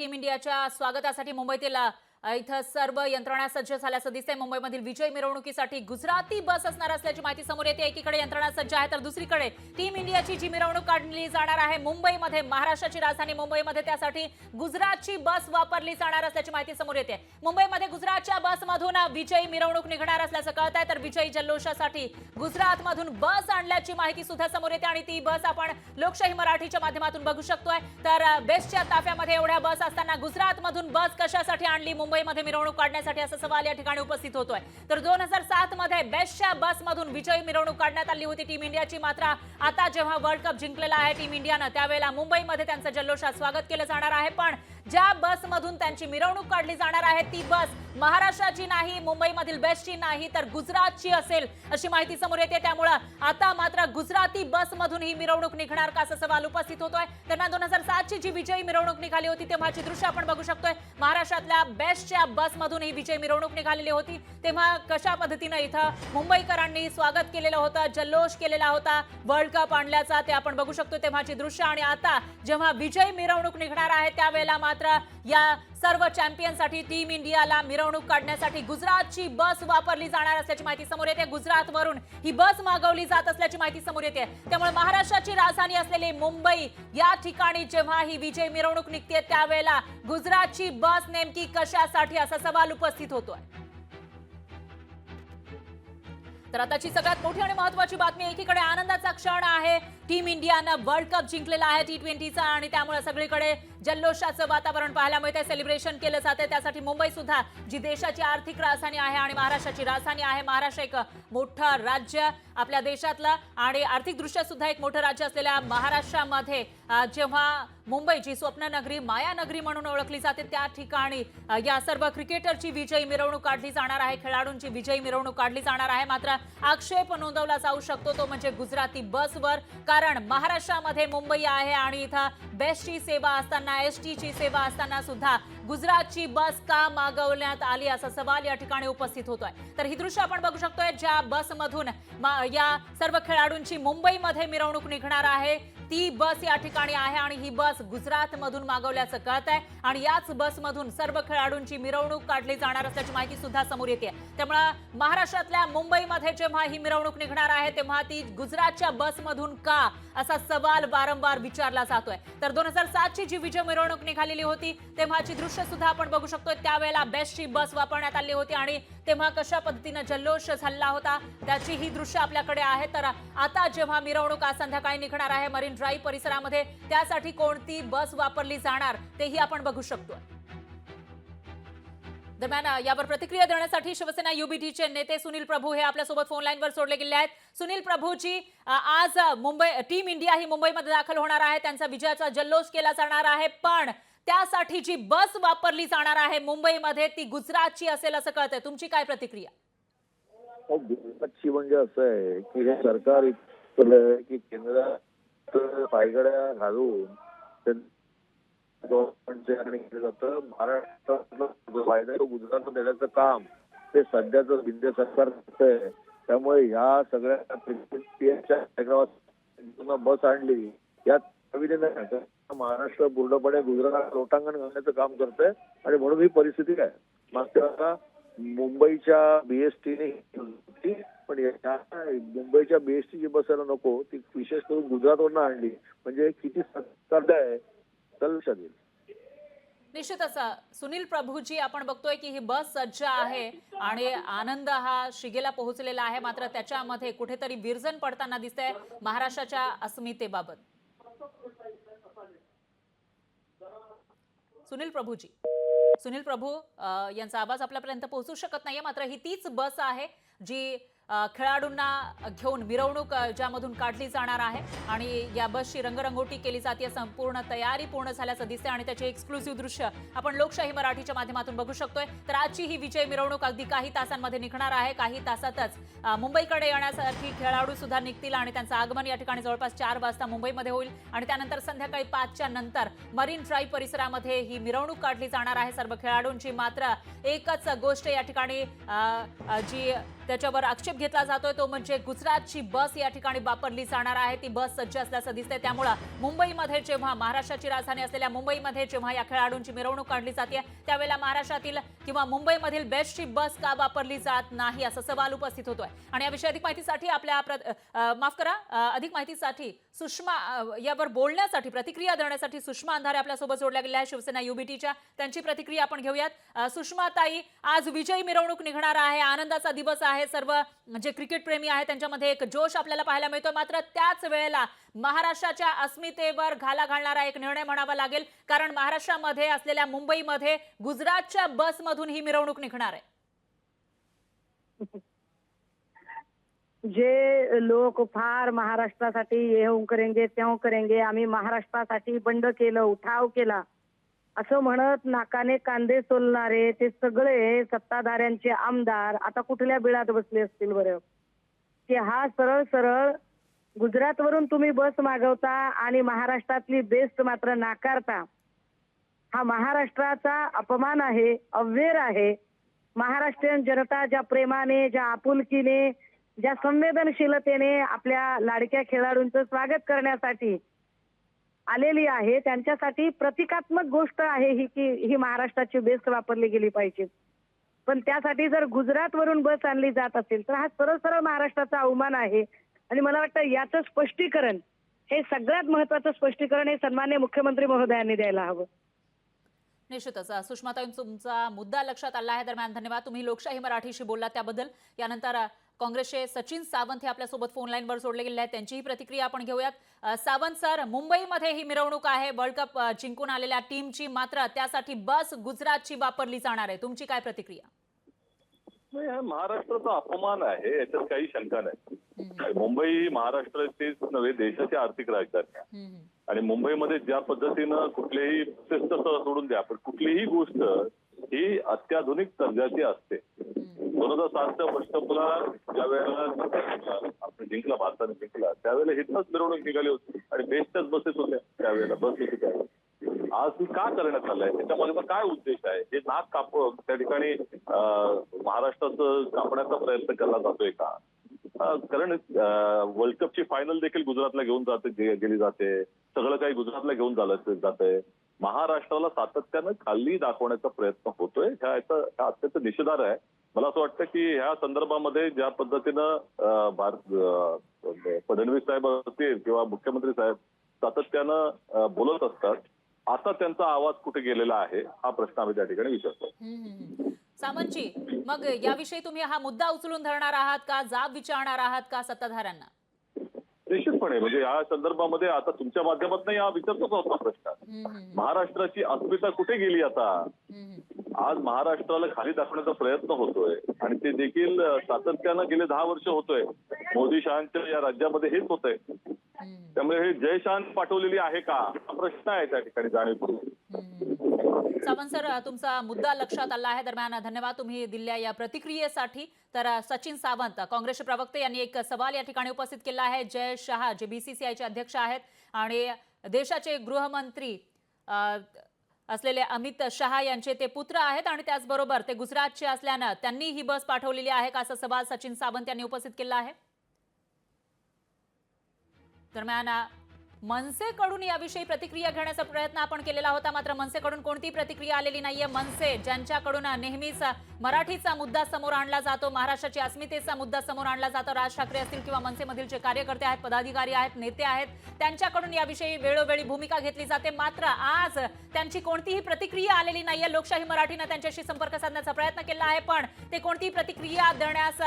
Team इंडियाच्या स्वागतासाठी मुंबईतील इथं सर्व यंत्रणा सज्ज झाल्याचं दिसतंय। मुंबईमधील विजय मिरवणुकीसाठी गुजराती बस असणार असल्याची माहिती समोर येते। एकीकडे यंत्रणा सज्ज आहे तर दुसरीकडे टीम इंडियाची जी मिरवणूक काढली जाणार आहे मुंबईमध्ये, महाराष्ट्राची राजधानी मुंबईमध्ये, त्यासाठी गुजरातची बस वापरली जाणार असल्याची माहिती समोर येते। मुंबईमध्ये गुजरातच्या बसमधून विजयी मिरवणूक निघणार असल्याचं कळत आहे, तर विजयी जल्लोषासाठी गुजरातमधून बस आणल्याची माहिती सुद्धा समोर येते आणि ती बस आपण लोकशाही मराठीच्या माध्यमातून बघू शकतोय। तर बेस्टच्या ताफ्यामध्ये एवढ्या बस असताना गुजरातमधून बस कशासाठी आणली मुंबईमध्ये मिरवणूक काढण्यासाठी, असा सवाल या ठिकाणी उपस्थित होतोय। तर 2007 मध्ये बेस्टच्या बसमधून विजयी मिरवणूक काढण्यात आली होती टीम इंडियाची, मात्र आता जेव्हा वर्ल्ड कप जिंकलेला आहे टीम इंडियानं त्यावेळेला मुंबईमध्ये त्यांचं जल्लोषात स्वागत केलं जाणार आहे। पण ज्या बसमधून त्यांची मिरवणूक काढली जाणार आहे ती बस महाराष्ट्राची नाही, मुंबईमधील बेस्टची नाही, तर गुजरातची असेल अशी माहिती समोर येते। त्यामुळे आता मात्र गुजराती बसमधून ही मिरवणूक निघणार का असा सवाल उपस्थित होतोय। त्यांना 2007 ची जी विजयी मिरवणूक निघाली होती तेव्हाची दृश्य आपण बघू शकतोय। महाराष्ट्रातल्या बेस्टच्या बसमधून ही विजयी मिरवणूक निघालेली होती, तेव्हा कशा पद्धतीने इथं मुंबईकरांनी स्वागत केलेलं होतं, जल्लोष केलेला होता वर्ल्ड कप आणल्याचा, ते आपण बघू शकतो तेव्हाची दृश्य। आणि आता जेव्हा विजयी मिरवणूक निघणार आहे त्यावेळेला मात्र या सर्व चॅम्पियनसाठी टीम इंडियाला मिरवणूक काढण्यासाठी गुजरातची बस वापरली जाणार असल्याची माहिती समोर येते। गुजरातवरून ही बस मागवली जात असल्याची माहिती समोर येते। त्यामुळे महाराष्ट्राची राजधानी असलेली मुंबई या ठिकाणी जेव्हा ही विजय मिरवणूक निघते त्यावेळेला गुजरातची बस नेमकी कशासाठी असा सवाल उपस्थित होतोय। तर आताची सगळ्यात मोठी आणि महत्त्वाची बातमी, एकीकडे आनंदाचा क्षण आहे, टीम इंडियानं वर्ल्ड कप जिंकलेला आहे T20चा आणि त्यामुळे सगळीकडे जल्लोषाचं वातावरण पाहायला मिळते, सेलिब्रेशन केलं जाते। त्यासाठी मुंबई सुद्धा जी देशाची आर्थिक राजधानी आहे आणि महाराष्ट्राची राजधानी आहे, महाराष्ट्र एक मोठं राज्य आपल्या देशातलं आणि आर्थिकदृष्ट्या सुद्धा एक मोठं राज्य असलेल्या महाराष्ट्रामध्ये जेव्हा मुंबई जी स्वप्न नगरी, माया नगरी म्हणून ओळखली जाते, त्या ठिकाणी या सर्व क्रिकेटरची विजयी मिरवणूक काढली जाणार आहे, खेळाडूंची विजयी मिरवणूक काढली जाणार आहे। मात्र आक्षेप नोंदवला जाऊ शकतो तो म्हणजे गुजराती बसवर, कारण महाराष्ट्रामध्ये मुंबई आहे आणि इथं बेस्टची सेवा असताना, एसटीची सेवा असताना सुद्धा गुजरातची बस का मागवण्यात आली असा सवाल या ठिकाणी उपस्थित होतोय। तर ही दृश्य आपण बघू शकतोय, ज्या बसमधून या सर्व खेळाडूंची मुंबईमध्ये मिरवणूक निघणार आहे ती बस या ठिकाणी आहे आणि ही बस गुजरात मधून मागवल्याचं कळत आहे आणि याच बसमधून सर्व खेळाडूंची मिरवणूक काढली जाणार असल्याची माहिती सुद्धा समोर येते। त्यामुळे महाराष्ट्रातल्या मुंबईमध्ये जेव्हा ही मिरवणूक निघणार आहे तेव्हा ती गुजरातच्या बसमधून का असा सवाल वारंवार विचारला जातोय। तर 2007 ची जी विजय मिरवणूक निघालेली होती तेव्हाची दृश्य सुद्धा आपण बघू शकतोय, त्यावेळेला बेस्टची बस वापरण्यात आली होती आणि तेव्हा कशा पद्धतीने जल्लोष झाला होता त्याची ही दृश्य आपल्याकडे आहे। तर आता जेव्हा मिरवणूक आज संध्याकाळी निघणार आहे मरीन ड्राईव्ह परिसरामध्ये, त्यासाठी कोणती बस वापरली जाणार तेही आपण बघू शकतो। दरम्यान यावर प्रतिक्रिया देण्यासाठी शिवसेना युबीटीचे नेते सुनील प्रभू हे आपल्या सोबत फोन लाईनवर जोडले गेले आहेत। सुनील प्रभूजी, आज मुंबई टीम इंडिया ही मुंबईमध्ये दाखल होणार आहे, त्यांचा विजयाचा जल्लोष केला जाणार आहे, पण त्यासाठी जी बस वापरली जाणार आहे मुंबईमध्ये ती गुजरातची असेल असं कळतंय, तुमची काय प्रतिक्रिया? गुजरातची म्हणजे असं आहे की हे सरकार की केंद्रात पायगड्या घालून केलं जातं, महाराष्ट्रातला फायदा तो गुजरातला देण्याचं काम ते सध्याचं शिंदे सरकार करतंय। त्यामुळे ह्या सगळ्या कार्यक्रमात बस आणली या महाराष्ट्र पूर्णपणे गुजरात लोटांगण घालण्याचं काम करतंय आणि म्हणून ही परिस्थिती आहे। मात्र मुंबईच्या बीएसटीने पण मुंबईच्या बीएसटी जी बसायला नको ती विशेष करून गुजरातवरून आणली, म्हणजे किती सरकार आहे लक्षात येईल। निश्चितच सुनील प्रभूजी, आपण बघतोय की ही बस सज्ज आहे आणि आनंद हा शिगेला पोहोचलेला आहे, मात्र त्याच्यामध्ये कुठेतरी विरजन पडताना दिसतंय महाराष्ट्राच्या अस्मितेबाबत। सुनील प्रभू यांचा आवाज आपल्यापर्यंत पोहोचू शकत नाहीये, मात्र ही तीच बस आहे जी खेळाडूंना घेऊन मिरवणूक ज्यामधून काढली जाणार आहे आणि या बसची रंगरंगोटी केली जाते, संपूर्ण तयारी पूर्ण झाल्याचं दिसते आणि त्याचे एक्सक्लुसिव्ह दृश्य आपण लोकशाही मराठीच्या माध्यमातून बघू शकतोय। तर आजची ही विजय मिरवणूक अगदी काही तासांमध्ये निघणार आहे, काही तासातच मुंबईकडे येण्यासाठी खेळाडू सुद्धा निघतील आणि त्यांचं आगमन या ठिकाणी जवळपास 4 वाजता मुंबईमध्ये होईल आणि त्यानंतर संध्याकाळी 5च्या नंतर मरीन ड्राईव्ह परिसरामध्ये ही मिरवणूक काढली जाणार आहे सर्व खेळाडूंची। मात्र एकच गोष्ट या ठिकाणी जी त्याच्यावर आक्षेप घेतला जातोय तो म्हणजे गुजरातची बस या ठिकाणी वापरली जाणार आहे. ती बस सज्ज असल्याचं दिसतंय. त्यामुळे मुंबईमध्ये जेव्हा महाराष्ट्राची राजधानी असलेल्या मुंबईमध्ये जेव्हा या खेळाडूंची मिरवणूक काढली जाते त्यावेळेला महाराष्ट्रातील किंवा मुंबईमधील बेस्टची बस का वापरली जात नाही असा सवाल उपस्थित होतोय. आणि याविषयी अधिक माहितीसाठी माफ करा अधिक माहितीसाठी सुषमा यावर बोलण्यासाठी प्रतिक्रिया देण्यासाठी सुषमा अंधारे आपल्यासोबत जोडल्या गेल्या आहे शिवसेना युबीटीच्या. त्यांची प्रतिक्रिया आपण घेऊयात. सुषमा ताई, आज विजयी मिरवणूक निघणार आहे, आनंदाचा दिवस आहे. सर्व जे क्रिकेट प्रेमी आहेत त्यांच्यामध्ये एक जोश आपल्याला पाहायला मिळतोय. मात्र त्याच वेळेला महाराष्ट्राच्या अस्मितेवर घाला घालणारा एक निर्णय म्हणावा लागेल, कारण महाराष्ट्रामध्ये असलेल्या मुंबईमध्ये गुजरातच्या बसमधून ही मिरवणूक निघणार आहे. जे लोक फार महाराष्ट्रासाठी येऊ करेंगे त्यों करेंगे, आम्ही महाराष्ट्रासाठी बंड केलं, उठाव केला असं म्हणत नाकाने कांदे सोलणारे ते सगळे सत्ताधाऱ्यांचे आमदार आता कुठल्या बिळात बसले असतील बरं? की हा सरळ सरळ गुजरातवरून तुम्ही बस मागवता आणि महाराष्ट्रातली बेस्ट मात्र नाकारता. हा महाराष्ट्राचा अपमान आहे, अव्वेर आहे. महाराष्ट्रीयन जनता ज्या प्रेमाने, ज्या आपुलकीने, ज्या संवेदनशीलतेने आपल्या लाडक्या खेळाडूंचं स्वागत करण्यासाठी आलेली आहे, त्यांच्यासाठी प्रतिकात्मक गोष्ट आहे ही की ही महाराष्ट्राची बेस्ट वापरली गेली पाहिजे. पण त्यासाठी जर गुजरातवरून बस आणली जात असेल तर हा सरळ सरळ महाराष्ट्राचा अवमान आहे. आणि मला वाटतं याचं स्पष्टीकरण, हे सगळ्यात महत्वाचं स्पष्टीकरण हे सन्माननीय मुख्यमंत्री महोदयांनी द्यायला हवं. निश्चितच सुषमाताई, तुमचा मुद्दा लक्षात आला आहे. दरम्यान धन्यवाद, तुम्ही लोकशाही मराठीशी बोललात त्याबद्दल. यानंतर काँग्रेसचे सचिन सावंत हे आपल्यासोबत फोन लाईनवर जोडले गेले आहेत, त्यांचीही प्रतिक्रिया आपण घेऊयात. सावंत सर, मुंबईमध्ये ही मिरवणूक आहे वर्ल्ड कप जिंकून आलेल्या टीमची, मात्र त्यासाठी बस गुजरातची वापरली जाणार आहे, तुमची काय प्रतिक्रिया? नाही, हा महाराष्ट्राचा अपमान आहे, याच्यात काही शंका नाही. मुंबई महाराष्ट्राचीच नव्हे, देशाची आर्थिक राजधानी आहे. आणि मुंबईमध्ये ज्या पद्धतीनं कुठलेही सोडून द्या, पण कुठलीही गोष्ट ही अत्याधुनिक दर्जाची असते. 2007च्या वर्षभरा ज्या वेळेला आपण जिंकला, भारताने जिंकला, त्यावेळेला हिथनच मिरवणूक निघाली होती आणि बेस्टच बसेस होत्या त्यावेळेला, बस होती त्यावेळेला. आज ही का करण्यात आलंय, त्याच्यामध्ये काय उद्देश आहे? हे नाक त्या ठिकाणी महाराष्ट्राचं कापण्याचा प्रयत्न केला जातोय का? कारण वर्ल्ड कपची फायनल देखील गुजरातला घेऊन गेली जाते, सगळं काही गुजरातला घेऊन जातंय. महाराष्ट्राला सातत्यानं खाली दाखवण्याचा प्रयत्न होतोय, हा अत्यंत निषेधार्ह आहे. मला असं वाटतं की ह्या संदर्भामध्ये ज्या पद्धतीनं फडणवीस साहेब असतील किंवा मुख्यमंत्री साहेब सातत्यानं बोलत असतात, आता त्यांचा आवाज कुठे गेलेला आहे हा प्रश्न आम्ही त्या ठिकाणी विचारतो. सामंतजी, मग याविषयी तुम्ही हा मुद्दा उचलून धरणार आहात का, जाब विचारणार आहात का सत्ताधाऱ्यांना? निश्चितपणे, म्हणजे या संदर्भामध्ये आता तुमच्या माध्यमातून हा विचारतोच होता प्रश्न. महाराष्ट्राची अस्मिता कुठे गेली आता? आज महाराष्ट्राला खाली दाखवण्याचा प्रयत्न होतोय आणि ते देखील सातत्यानं गेले 10 वर्ष होतोय. मोदी शहांच्या या राज्यामध्ये हेच होतंय. त्यामुळे हे जय शान पाठवलेली आहे का हा प्रश्न आहे त्या ठिकाणी जाणीवपूर्वक. सावंत सर, तुमचा मुद्दा लक्षात आला आहे. दरम्यान धन्यवाद तुम्ही दिलेल्या या प्रतिक्रियेसाठी. तर सचिन सावंत, काँग्रेसचे प्रवक्ते, यांनी एक सवाल या ठिकाणी उपस्थित केला आहे. जय शहा जे बीसीसीआयचे अध्यक्ष आहेत आणि देशाचे गृहमंत्री असलेले अमित शहा यांचे ते पुत्र आहेत आणि त्याचबरोबर ते गुजरातचे असल्यानं त्यांनी ही बस पाठवलेली आहे का, असा सवाल सचिन सावंत यांनी उपस्थित केला आहे. दरम्यान मनसेकडून याविषयी प्रतिक्रिया घेण्याचा प्रयत्न आपण केलेला होता, मात्र मनसेकडून कोणतीही प्रतिक्रिया आलेली नाहीये. मनसे ज्यांच्याकडून नेहमीच मराठीचा मुद्दा समोर आणला जातो, महाराष्ट्राची अस्मितेचा मुद्दा समोर आणला जातो, राज ठाकरे असतील किंवा मनसेमधील जे कार्यकर्ते आहेत, पदाधिकारी आहेत, नेते आहेत, त्यांच्याकडून याविषयी वेळोवेळी भूमिका घेतली जाते. मात्र आज त्यांची कोणतीही प्रतिक्रिया आलेली नाहीये. लोकशाही मराठीने त्यांच्याशी संपर्क साधण्याचा प्रयत्न केला आहे, पण ते कोणतीही प्रतिक्रिया देण्यास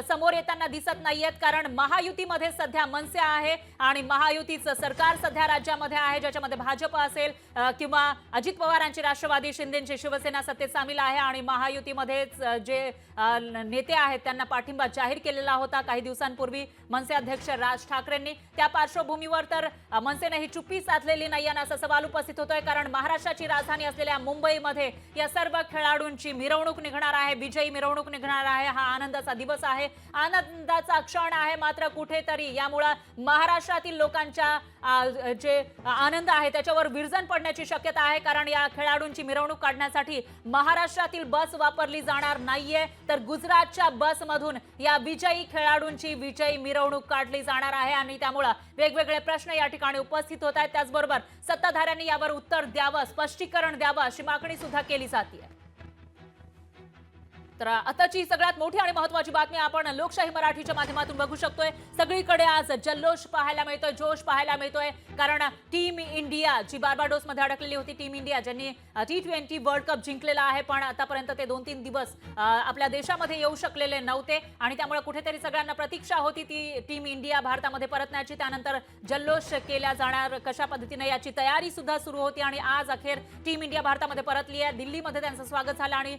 समोर येताना दिसत नाहीयेत. कारण महायुतीमध्ये सध्या मनसे आहे आणि महायुतीचं सरकार सध्या राज्यामध्ये आहे, ज्याच्यामध्ये भाजप असेल किंवा अजित पवारांची राष्ट्रवादी, शिंदेची शिवसेना सत्तेत सामील आहे आणि महायुतीमध्येच जे नेते आहेत त्यांना पाठिंबा जाहीर केलेला होता काही दिवसांपूर्वी मनसे अध्यक्ष राज ठाकरेंनी. त्या पार्श्वभूमीवर तर मनसेने ही चुप्पी साधलेली नाही असा सवाल उपस्थित होतोय, कारण महाराष्ट्राची राजधानी असलेल्या मुंबईमध्ये या सर्व खेळाडूंची मिरवणूक निघणार आहे, विजयी मिरवणूक निघणार आहे. हा आनंदाचा दिवस आहे, आनंदाचा क्षण आहे. मात्र कुठेतरी यामुळे महाराष्ट्रातील लोकांच्या जे आनंद आहे त्याच्यावर विरजण पडण्याची शक्यता आहे, कारण या खेळाडूंची मिरवणूक काढण्यासाठी महाराष्ट्रातील बस वापरली जाणार नाहीये, तर गुजरातच्या बसमधून या विजयी खेळाडूंची विजयी मिरवणूक काढली जाणार आहे आणि त्यामुळे वेगवेगळे प्रश्न या ठिकाणी उपस्थित होत आहेत. त्याचबरोबर सत्ताधाऱ्यांनी यावर उत्तर द्यावं, स्पष्टीकरण द्यावं अशी मागणी सुद्धा केली जाते. तर आताची सगळ्यात मोठी आणि महत्त्वाची बातमी आपण लोकशाही मराठीच्या माध्यमातून बघू शकतोय. सगळीकडे आज जल्लोष पाहायला मिळतोय, जोश पाहायला मिळतोय, कारण टीम इंडिया जी बार्बाडोस मध्ये अडकलेली होती, टीम इंडिया ज्यांनी T20 वर्ल्ड कप जिंकलेला आहे, पण आतापर्यंत ते 2-3 दिवस आपल्या देशामध्ये येऊ शकलेले नव्हते आणि त्यामुळे कुठेतरी सगळ्यांना प्रतीक्षा होती ती टीम इंडिया भारतामध्ये परतण्याची. त्यानंतर जल्लोष केला जाणार कशा पद्धतीने याची तयारी सुद्धा सुरू होती आणि आज अखेर टीम इंडिया भारतामध्ये परतली आहे. दिल्लीमध्ये त्यांचं स्वागत झालं आणि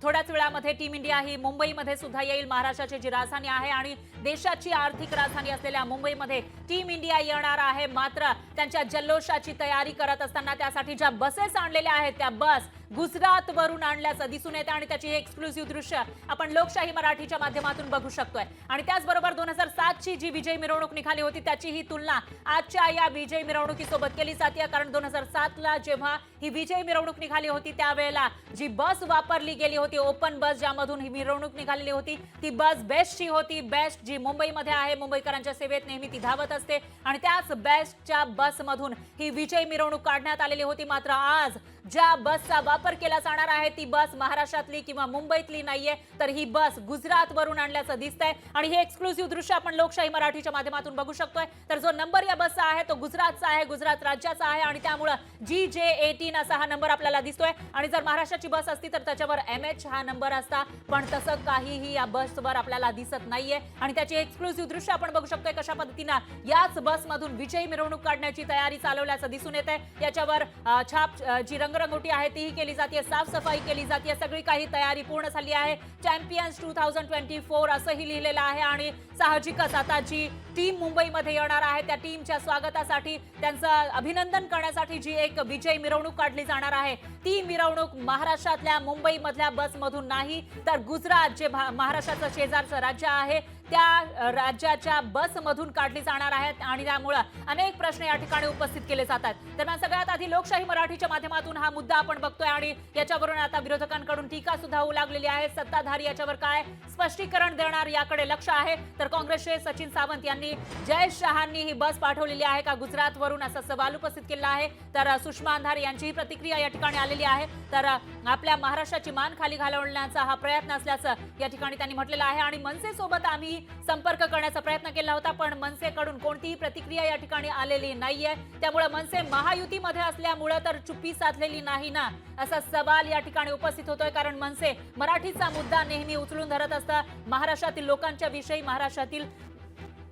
थोड्याच वेळामध्ये टीम इंडिया ही मुंबईमध्ये सुद्धा येईल. महाराष्ट्राची जी राजधानी आहे आणि देशाची आर्थिक राजधानी असलेल्या मुंबईमध्ये टीम इंडिया येणार आहे. मात्र त्यांच्या जल्लोषाची तयारी करत असताना त्यासाठी ज्या बसेस आणलेल्या आहेत त्या बस गुजरात वरून आणल्याचं दिसून येतं आणि त्याची एक्सक्लुसिव्ह दृश्य आपण लोकशाही मराठीच्या माध्यमातून बघू शकतोय. आणि त्याचबरोबर 2007 ची जी विजय मिरवणूक निघाली होती त्याची ही तुलना आजच्या या विजय मिरवणुकीसोबत केली जाते, कारण 2007 ला जेव्हा ही विजय मिरवणूक निघाली होती त्यावेळेला जी बस वापरली गेली होती, ओपन बस ज्यामधून ही मिरवणूक निघालेली होती, ती बस बेस्टची होती. बेस्ट जी मुंबईमध्ये आहे, मुंबईकरांच्या सेवेत नेहमी ती धावत असते आणि त्याच बेस्टच्या बसमधून ही विजय मिरवणूक काढण्यात आलेली होती. मात्र आज ज्या बसचा वापर केला जाणार आहे ती बस महाराष्ट्रातली किंवा मुंबईतली नाहीये, तर ही बस गुजरात वरून आणल्याचं दिसतंय आणि हे एक्सक्लुसिव्ह दृश्य आपण लोकशाही मराठीच्या माध्यमातून बघू शकतोय. तर जो नंबर या बसचा आहे तो गुजरातचा आहे, गुजरात राज्याचा आहे आणि त्यामुळे GJ18 असा हा नंबर आपल्याला दिसतोय. आणि जर महाराष्ट्राची बस असती तर त्याच्यावर MH हा नंबर असता, पण तसं काहीही या बसवर आपल्याला दिसत नाहीये आणि त्याची एक्सक्लुसिव्ह दृश्य आपण बघू शकतोय कशा पद्धतीने याच बसमधून विजयी मिरवणूक काढण्याची तयारी चालवल्याचं दिसून येत आहे. याच्यावर छाप जी रंगरंगोटी आहे तीही केली जाते, साफसफाई केली जाते, सगळी काही तयारी पूर्ण झाली आहे. चॅम्पियन्स 2024 असंही लिहिलेलं आहे आणि साहजिकच आता जी टीम मुंबईमध्ये येणार आहे त्या टीमच्या स्वागतासाठी त्यांचं अभिनंदन करण्यासाठी जी एक विजय मिरवणूक काढली जाणार आहे ती मिरवणूक महाराष्ट्रातल्या मुंबईमधल्या बसमधून नाही, तर गुजरात जे महाराष्ट्राचं शेजारचं राज्य आहे त्या राज्याच्या बसमधून काढली जाणार आहेत आणि त्यामुळे अनेक प्रश्न या ठिकाणी उपस्थित केले जातात. दरम्यान सगळ्यात आधी लोकशाही मराठीच्या माध्यमातून हा मुद्दा आपण बघतोय आणि याच्यावरून आता विरोधकांकडून टीका सुद्धा होऊ लागलेली आहे. सत्ताधारी याच्यावर काय स्पष्टीकरण देणार याकडे लक्ष आहे. तर काँग्रेसचे सचिन सावंत यांनी जय शहांनी ही बस पाठवलेली आहे का गुजरात वरून असा सवाल उपस्थित केला आहे. तर सुषमा अंधारे यांचीही प्रतिक्रिया या ठिकाणी आलेली आहे. तर आपल्या महाराष्ट्राची मान खाली घालवण्याचा हा प्रयत्न असल्याचं या ठिकाणी त्यांनी म्हटलेलं आहे आणि मनसे सोबत आम्ही संपर्क करण्याचा प्रयत्न केला होता पण मनसेकडून कोणतीही प्रतिक्रिया या ठिकाणी आलेली नाहीये. त्यामुळे मनसे महायुतीमध्ये असल्यामुळे तर चुप्पी साधलेली नाही ना असा सवाल या ठिकाणी उपस्थित होतोय, कारण मनसे मराठीचा मुद्दा नेहमी उचलून धरत असतं. महाराष्ट्रातील लोकांच्या विषयी, महाराष्ट्रातील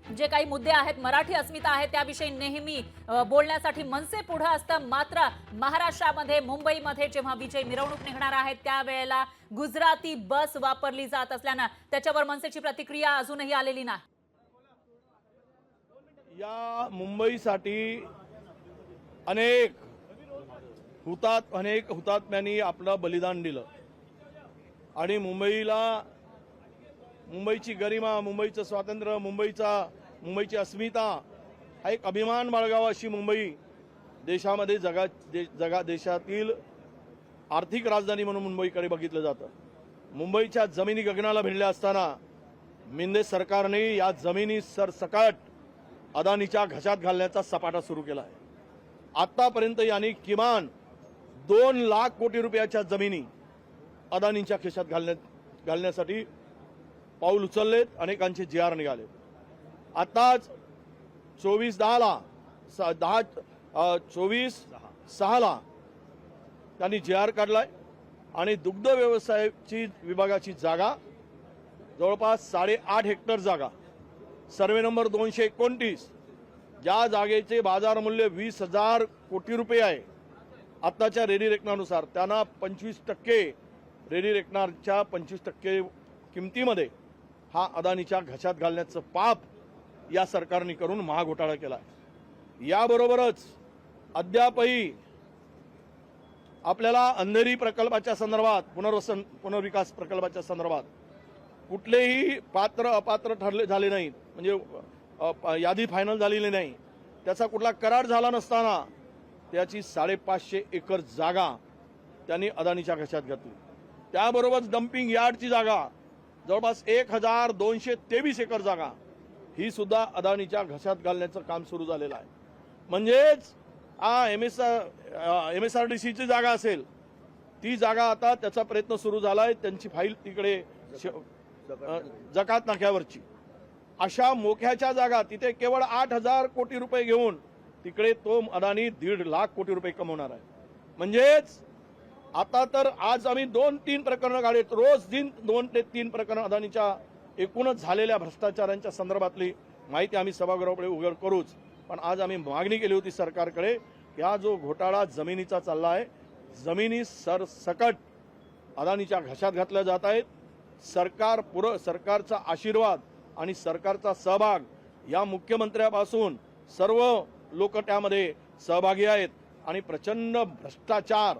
जे काही मुद्दे आहेत, मराठी अस्मिता आहे त्याविषयी नेहमी बोलण्यासाठी मनसे पुढे असतं. मात्र महाराष्ट्रामध्ये मुंबईमध्ये जेव्हा विजय मिरवणूक निघणार आहे त्यावेळेला गुजराती बस वापरली जात असल्यानं त्याच्यावर मनसेची प्रतिक्रिया अजूनही आलेली नाही. या मुंबईसाठी अनेक हुतात्म्यांनी आपलं बलिदान दिलं आणि मुंबईची गरिमा, मुंबईचं स्वातंत्र्य, मुंबईची अस्मिता हा एक अभिमान बाळगावा अशी मुंबई देशामध्ये देशातील आर्थिक राजधानी म्हणून मुंबईकडे बघितलं जातं. मुंबईच्या जमिनी गगनाला भिडल्या असताना शिंदे सरकारने या जमिनी सरसकट अदानीच्या घशात घालण्याचा सपाटा सुरू केला आहे. आतापर्यंत यांनी किमान 2 लाख कोटी रुपयाच्या जमिनी अदानीच्या खिशात घालण्यासाठी पाऊल उचललेत. अनेकांचे JR निघाले. आताच 24/6 त्यांनी JR काढलाय आणि दुग्ध व्यवसायाची विभागाची जागा जवळपास 8.5 हेक्टर जागा, सर्वे नंबर 229, ज्या जागेचे बाजार मूल्य 20,000 कोटी रुपये आहे आताच्या रेडी रेकनानुसार, त्यांना 25% रेडी रेकनाच्या 25% किमतीमध्ये हा अदानीच्या घशात घालण्याचं पाप या सरकारने करून महाघोटाळा केला. याबरोबरच अद्यापही आपल्याला अंधेरी प्रकल्पाच्या संदर्भात, पुनर्विकास प्रकल्पाच्या संदर्भात कुठलेही पात्र अपात्र ठरले झाले नाहीत, म्हणजे यादी फायनल झालेली नाही. त्याचा कुठला करार झाला नसताना त्याची 550 एकर जागा त्यांनी अदानीच्या घशात घातली. त्याबरोबरच डम्पिंग यार्डची जागा जवळपास 1223 एकर जागा ही सुद्धा अदानीच्या घशात घालण्याचं काम सुरू झालेलं आहे. म्हणजेच MSRDCची जागा असेल ती जागा आता त्याचा प्रयत्न सुरू झालाय, त्यांची फाईल तिकडे जकात नाक्यावरची. अशा मोक्याच्या जागा तिथे केवळ 8,000 कोटी रुपये घेऊन तिकडे तो अदानी 1.5 लाख कोटी रुपये कमवणार आहे. म्हणजेच आता तर आज आम्ही 2-3 प्रकरणं काढत, रोज दिन 2 ते 3 प्रकरणं अदानीच्या एकूणच झालेल्या भ्रष्टाचारांच्या संदर्भातली माहिती आम्ही सभागृहापुढे उघड करूच. पण आज आम्ही मागणी केली होती सरकारकडे की हा जो घोटाळा जमिनीचा चालला आहे, जमिनी सरसकट अदानीच्या घशात घातल्या जात आहेत. सरकारचा आशीर्वाद आणि सरकारचा सहभाग या मुख्यमंत्र्यापासून सर्व लोक त्यामध्ये सहभागी आहेत आणि प्रचंड भ्रष्टाचार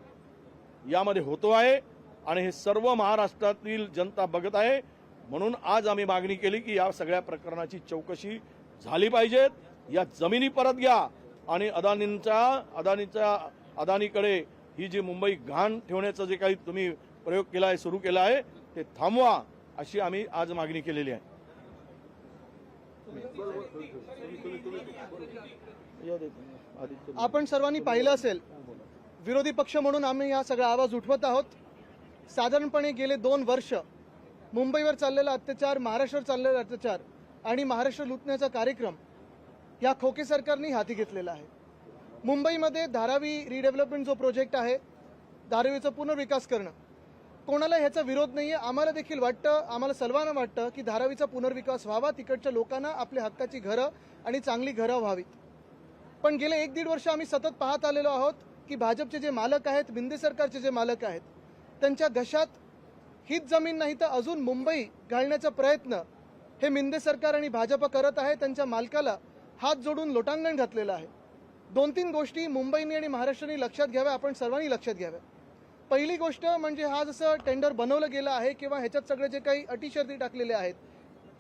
यामध्ये होतो आहे आणि हे सर्व महाराष्ट्रातील जनता बघत आहे. म्हणून आज आम्ही मागणी केली की या सगळ्या प्रकरणाची चौकशी झाली पाहिजे. या जमिनी परत घ्या आणि अदानीकडे ही जी मुंबई घाण ठेवण्याचं जे काही तुम्ही प्रयोग केला आहे, सुरू केला आहे, ते थांबवा अशी आम्ही आज मागणी केलेली आहे. आपण सर्वांनी पाहिलं असेल, विरोधी पक्ष म्हणून आम्ही हा सगळा आवाज उठवत आहोत. साधारणपणे गेले 2 वर्ष मुंबईवर चाललेला अत्याचार, महाराष्ट्रावर चाललेला अत्याचार आणि महाराष्ट्र लुटण्याचा कार्यक्रम या खोके सरकारने हाती घेतलेला आहे. मुंबईमध्ये धारावी रिडेव्हलपमेंट जो प्रोजेक्ट आहे, धारावीचा पुनर्विकास करणं, कोणाला ह्याचा विरोध नाही आहे. आम्हाला देखील वाटतं, आम्हाला सर्वांना वाटतं की धारावीचा पुनर्विकास व्हावा, तिकडच्या लोकांना आपल्या हक्काची घरं आणि चांगली घरं व्हावीत. पण गेले 1-1.5 वर्ष आम्ही सतत पाहत आलेलो आहोत की भाजपचे जे मालक आहेत, मिंदे सरकारचे जे मालक आहेत, त्यांच्या घशात हीच जमीन नाही तर अजून मुंबई घालण्याचा प्रयत्न हे मिंदे सरकार आणि भाजप करत आहे. त्यांच्या मालकाला हात जोडून लोटांगण घातलेलं आहे. 2-3 गोष्टी मुंबईने आणि महाराष्ट्राने लक्षात घ्याव्या, आपण सर्वांनी लक्षात घ्याव्या. पहिली गोष्ट म्हणजे हा जसं टेंडर बनवलं गेलं आहे किंवा ह्याच्यात सगळे जे काही अटी शर्ती टाकलेले आहेत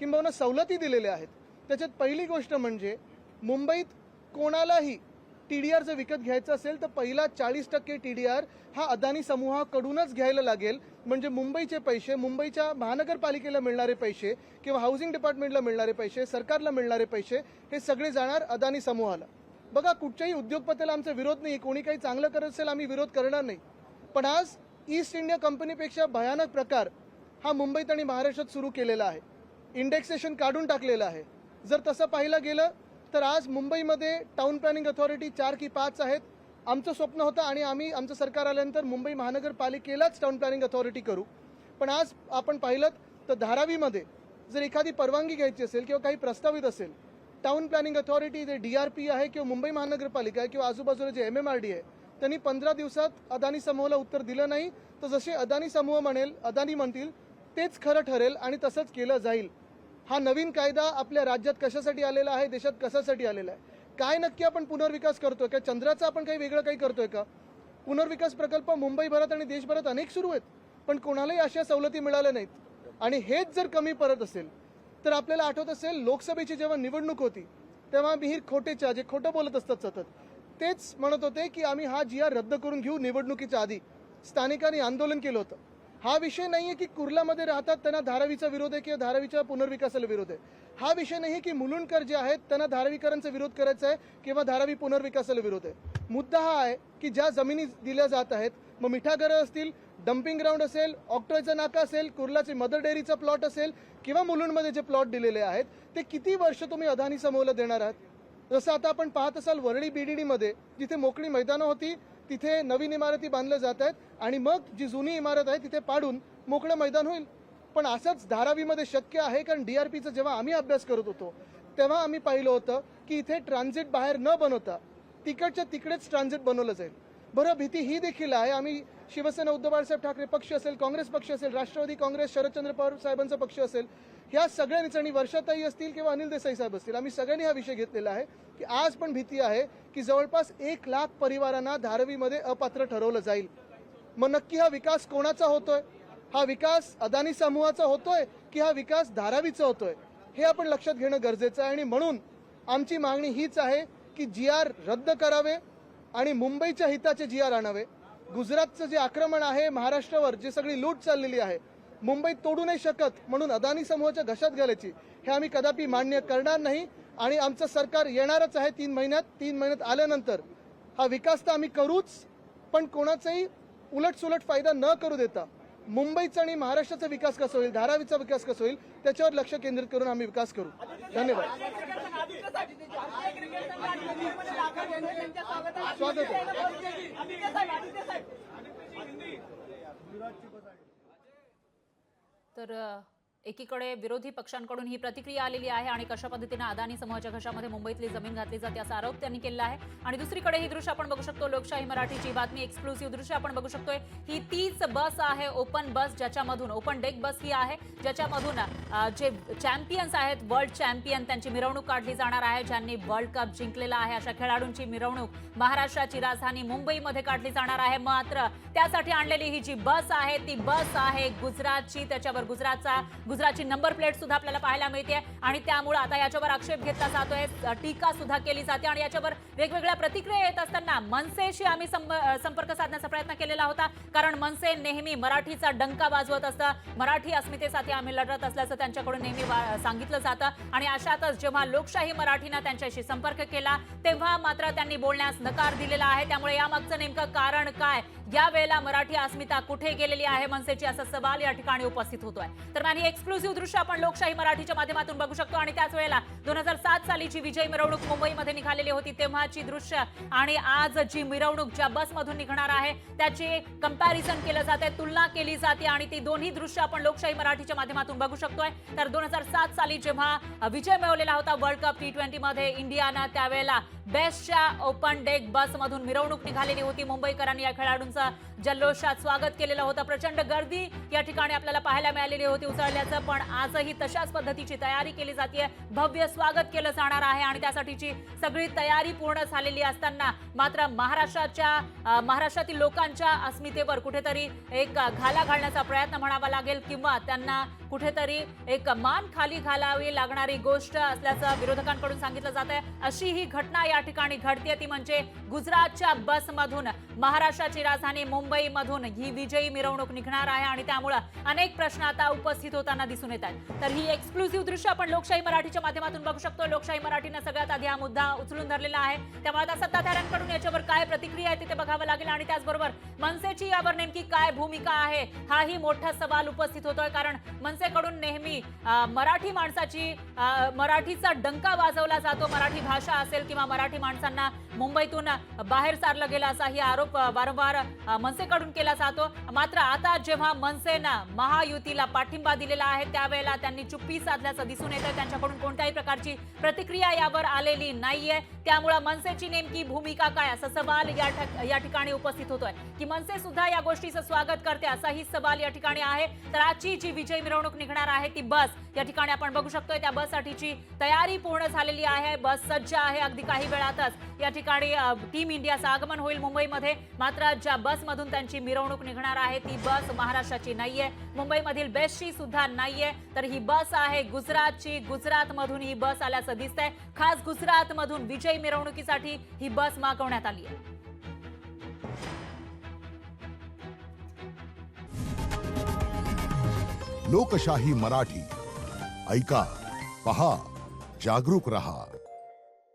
किंबहुना सवलती दिलेल्या आहेत, त्याच्यात पहिली गोष्ट म्हणजे मुंबईत कोणालाही TDR जर विकत घ्यायचं असेल तर पहिला 40% TDR हा अदानी समूहाकडूनच घ्यायला लागेल. म्हणजे मुंबईचे पैसे, मुंबईच्या महानगरपालिकेला मिळणारे पैसे किंवा हाऊसिंग डिपार्टमेंटला मिळणारे पैसे, सरकारला मिळणारे पैसे, हे सगळे जाणार अदानी समूहाला. बघा, कुठच्याही उद्योगपतीला आमचा विरोध नाही, कोणी काही चांगलं करत असेल आम्ही विरोध करणार नाही. पण आज ईस्ट इंडिया कंपनीपेक्षा भयानक प्रकार हा मुंबईत आणि महाराष्ट्रात सुरू केलेला आहे. इंडेक्सेशन काढून टाकलेलं आहे. जर तसं पाहिलं गेलं तर आज मुंबईमध्ये टाउन प्लॅनिंग अथॉरिटी 4 की 5 आहेत. आमचं स्वप्न होतं आणि आम्ही आमचं सरकार आल्यानंतर मुंबई महानगरपालिकेलाच टाउन प्लॅनिंग अथॉरिटी करू. पण आज आपण पाहिलं तर धारावीमध्ये जर एखादी परवानगी घ्यायची असेल किंवा काही प्रस्तावित असेल, टाउन प्लॅनिंग अथॉरिटी जे DRP आहे किंवा मुंबई महानगरपालिका आहे किंवा आजूबाजूला जे MMRD आहे, त्यांनी 15 दिवसात अदानी समूहाला उत्तर दिलं नाही. तर जसे अदानी समूह म्हणेल, अदानी म्हणतील तेच खरं ठरेल आणि तसंच केलं जाईल. हा नवीन कायदा आपल्या राज्यात कशासाठी आलेला आहे, देशात कशासाठी आलेला आहे, काय नक्की आपण पुनर्विकास करतोय का, चंद्राचा आपण काही वेगळं काही करतोय का? पुनर्विकास प्रकल्प मुंबईभरात आणि देशभरात अनेक सुरू आहेत, पण कोणालाही अशा सवलती मिळाल्या नाहीत. आणि हेच जर कमी पडत असेल तर आपल्याला आठवत असेल, लोकसभेची जेव्हा निवडणूक होती तेव्हा मिहीर खोटेच्या, जे खोटं बोलत असतात सतत, तेच म्हणत होते की आम्ही हा GR रद्द करून घेऊ. निवडणुकीच्या आधी स्थानिकांनी आंदोलन केलं होतं. हा विषय नाही आहे की कुर्लामध्ये राहतात त्यांना धारावीचा विरोध आहे किंवा धारावीच्या पुनर्विकासाला विरोध आहे. हा विषय नाही की मुलुंडकर जे आहेत त्यांना धारावीकरांचा विरोध करायचा आहे किंवा धारावी पुनर्विकासाला विरोध आहे. मुद्दा हा आहे की ज्या जमिनी दिल्या जात आहेत, मग मिठागरं असतील, डम्पिंग ग्राउंड असेल, ऑक्ट्रॉयचा नाका असेल, कुर्लाचे मदर डेअरीचा प्लॉट असेल किंवा मुलुंडमध्ये जे प्लॉट दिलेले आहेत, ते किती वर्ष तुम्ही अदानी समूहाला देणार आहात? जसं आता आपण पाहत असाल वरळी BDDमध्ये जिथे मोकळी मैदानं होती तिथे नवीन इमारती बांधल्या जात आहेत आणि मग जी जुनी इमारत आहे तिथे पाडून मोकळं मैदान होईल. पण असंच धारावीमध्ये शक्य आहे, कारण DRPचा जेव्हा आम्ही अभ्यास करत होतो तेव्हा आम्ही पाहिलं होतं की इथे ट्रान्झिट बाहेर न बनवता तिकडच्या तिकडेच ट्रान्झिट बनवलं जाईल. बरं, भीती ही देखील आहे, आम्ही शिवसेना उद्धव बाळासाहेब ठाकरे पक्ष असेल, काँग्रेस पक्ष असेल, राष्ट्रवादी काँग्रेस, शरदचंद्र पवार साहेबांचा पक्ष असेल, ह्या सगळ्यांनीच, आणि वर्षाताई असतील किंवा अनिल देसाई साहेब असतील, आम्ही सगळ्यांनी हा विषय घेतलेला आहे की आज पण भीती आहे की जवळपास 1 लाख परिवारांना धारावीमध्ये अपात्र ठरवलं जाईल. मग नक्की हा विकास कोणाचा होतोय? हा विकास अदानी समूहाचा होतोय की हा विकास धारावीचा होतोय? हे आपण लक्षात घेणं गरजेचं आहे. आणि म्हणून आमची मागणी हीच आहे की GR रद्द करावे आणि मुंबईच्या हिताचे GR आणावे. गुजरातचं जे आक्रमण आहे महाराष्ट्रावर, जी सगळी लूट चाललेली आहे, मुंबई तोडू नाही शकत म्हणून अदानी समूहाच्या घशात घालायची हे आम्ही कदापि मान्य करणार नाही. आणि आमचं सरकार येणारच आहे 3 महिन्यात आल्यानंतर हा विकास तर आम्ही करूच, पण कोणाचाही उलटसुलट फायदा न करू देता मुंबईचा आणि महाराष्ट्राचा विकास कसा होईल, धारावीचा विकास कसा होईल त्याच्यावर लक्ष केंद्रित करून आम्ही विकास करू. धन्यवाद. स्वागत आहे. तर एकीकडे विरोधी पक्षांकडून ही प्रतिक्रिया आलेली आहे आणि कशा पद्धतीने अदानी समूहाच्या घशामध्ये मुंबईतली जमीन घातली जाते असा आरोप त्यांनी केला आहे. आणि दुसरीकडे ही दृश्य आपण बघू शकतो, लोकशाही मराठीची बातमी एक्सक्लुसिव्ह दृश्य आपण बघू शकतोय. ही तीच बस आहे, ओपन बस, ज्याच्यामधून ओपन डेक बस ही आहे, ज्याच्यामधून जे चॅम्पियन्स आहेत, वर्ल्ड चॅम्पियन, त्यांची मिरवणूक काढली जाणार आहे. ज्यांनी वर्ल्ड कप जिंकलेला आहे अशा खेळाडूंची मिरवणूक महाराष्ट्राची राजधानी मुंबईमध्ये काढली जाणार आहे. मात्र त्यासाठी आणलेली ही जी बस आहे ती बस आहे गुजरातची. त्याच्यावर गुजरातची नंबर प्लेट सुद्धा आपल्याला पाहायला मिळते आणि त्यामुळे आता याच्यावर आक्षेप घेतला जातोय, टीका सुद्धा केली जाते आणि याच्यावर वेगवेगळ्या प्रतिक्रिया येत असताना मनसेशी आम्ही संपर्क साधण्याचा प्रयत्न केलेला होता, कारण मनसे नेहमी मराठीचा डंका वाजवत असतं, मराठी अस्मितेसाठी आम्ही लढत असल्याचं त्यांच्याकडून नेहमी सांगितलं जातं. आणि अशातच जेव्हा लोकशाही मराठीनं त्यांच्याशी संपर्क केला तेव्हा मात्र त्यांनी बोलण्यास नकार दिलेला आहे. त्यामुळे यामागचं नेमकं कारण काय, यावेळेला मराठी अस्मिता कुठे गेलेली आहे मनसेची, असा सवाल या ठिकाणी उपस्थित होतोय. तर ही एक्सक्लुसिव्ह दृश्य आपण लोकशाही मराठीच्या माध्यमातून बघू शकतो. आणि त्याच वेळेला 2007 सालीची विजय मिरवणूक मुंबईमध्ये निघालेली होती तेव्हाची दृश्य आणि आज जी मिरवणूक ज्या बसमधून निघणार आहे त्याची कंपॅरिझन केलं जाते, तुलना केली जाते आणि ती दोन्ही दृश्य आपण लोकशाही मराठीच्या माध्यमातून बघू शकतोय. तर 2007 साली जेव्हा विजय मिळवलेला होता वर्ल्ड कप T20 मध्ये इंडियानं, त्यावेळेला बेस्टच्या ओपन डेक बसमधून मिरवणूक निघालेली होती. मुंबईकरांनी या खेळाडूंचं जल्लोषात स्वागत केलेलं होतं. प्रचंड गर्दी या ठिकाणी आपल्याला पाहायला मिळालेली होती उसळल्याचं, पण आजही तशाच पद्धतीची तयारी केली जाते, भव्य स्वागत केलं जाणार आहे आणि त्यासाठीची सगळी तयारी पूर्ण झालेली असताना मात्र महाराष्ट्रातील लोकांच्या अस्मितेवर कुठेतरी एक घाला घालण्याचा प्रयत्न म्हणावा लागेल किंवा त्यांना कुठेतरी एक मान खाली घालावी लागणारी गोष्ट असल्याचं विरोधकांकडून सांगितलं जात आहे. अशी ही घटना या ठिकाणी घडते, ती म्हणजे गुजरातच्या बसमधून महाराष्ट्राची राजधानी मुंबईमधून ही विजयी मिरवणूक निघणार आहे आणि त्यामुळे अनेक प्रश्न आता उपस्थित होताना दिसून येत आहेत. तर ही एक्सक्लुसिव्ह दृश्य आपण लोकशाही मराठीच्या माध्यमातून बघू शकतो. लोकशाही मराठीनं सगळ्यात आधी हा मुद्दा उचलून धरलेला आहे, त्यामुळे आता सत्ताधाऱ्यांकडून याच्यावर काय प्रतिक्रिया आहे ते पाहावं लागेल आणि त्याचबरोबर मनसेची यावर नेमकी काय भूमिका आहे हाही मोठा सवाल उपस्थित होतोय. कारण मनसेकडून नेहमी मराठी माणसाची मराठीचा डंका वाजवला जातो, मराठी भाषा असेल किंवा मराठी माणसांना मुंबईतून बाहेर सारलं गेलं असाही आरोप वारंवार मनसेकडून केला जातो. मात्र आता जेव्हा मनसेनं महायुतीला पाठिंबा दिलेला आहे त्यावेळेला त्यांनी चुप्पी साधल्याचं दिसून येतं, त्यांच्याकडून कोणत्याही प्रकारची प्रतिक्रिया यावर आलेली नाहीये. त्यामुळे मनसेची नेमकी भूमिका काय असा सवाल या ठिकाणी उपस्थित होतोय की मनसे सुद्धा या गोष्टीचं स्वागत करते असाही सवाल या ठिकाणी आहे. तर आजची जी विजय मिरवणूक निघणार आहे ती बस या ठिकाणी आपण बघू शकतोय, त्या बससाठीची तयारी पूर्ण झालेली आहे, बस सज्ज आहे. अगदी काही वेळातच या ठिकाणी टीम इंडियाचं आगमन होईल मुंबईमध्ये. मात्र ज्या बसमधून त्यांची मिरवणूक निघणार आहे ती बस महाराष्ट्राची नाहीये, मुंबईमधील बेस्टची सुद्धा नाहीये, तर ही बस आहे गुजरातची. गुजरातमधून ही बस आल्याचं दिसतंय, खास गुजरातमधून विजय मिरवणुकीसाठी ही बस मागवण्यात आली आहे. लोकशाही मराठी ऐका, पहा, जागरूक रहा.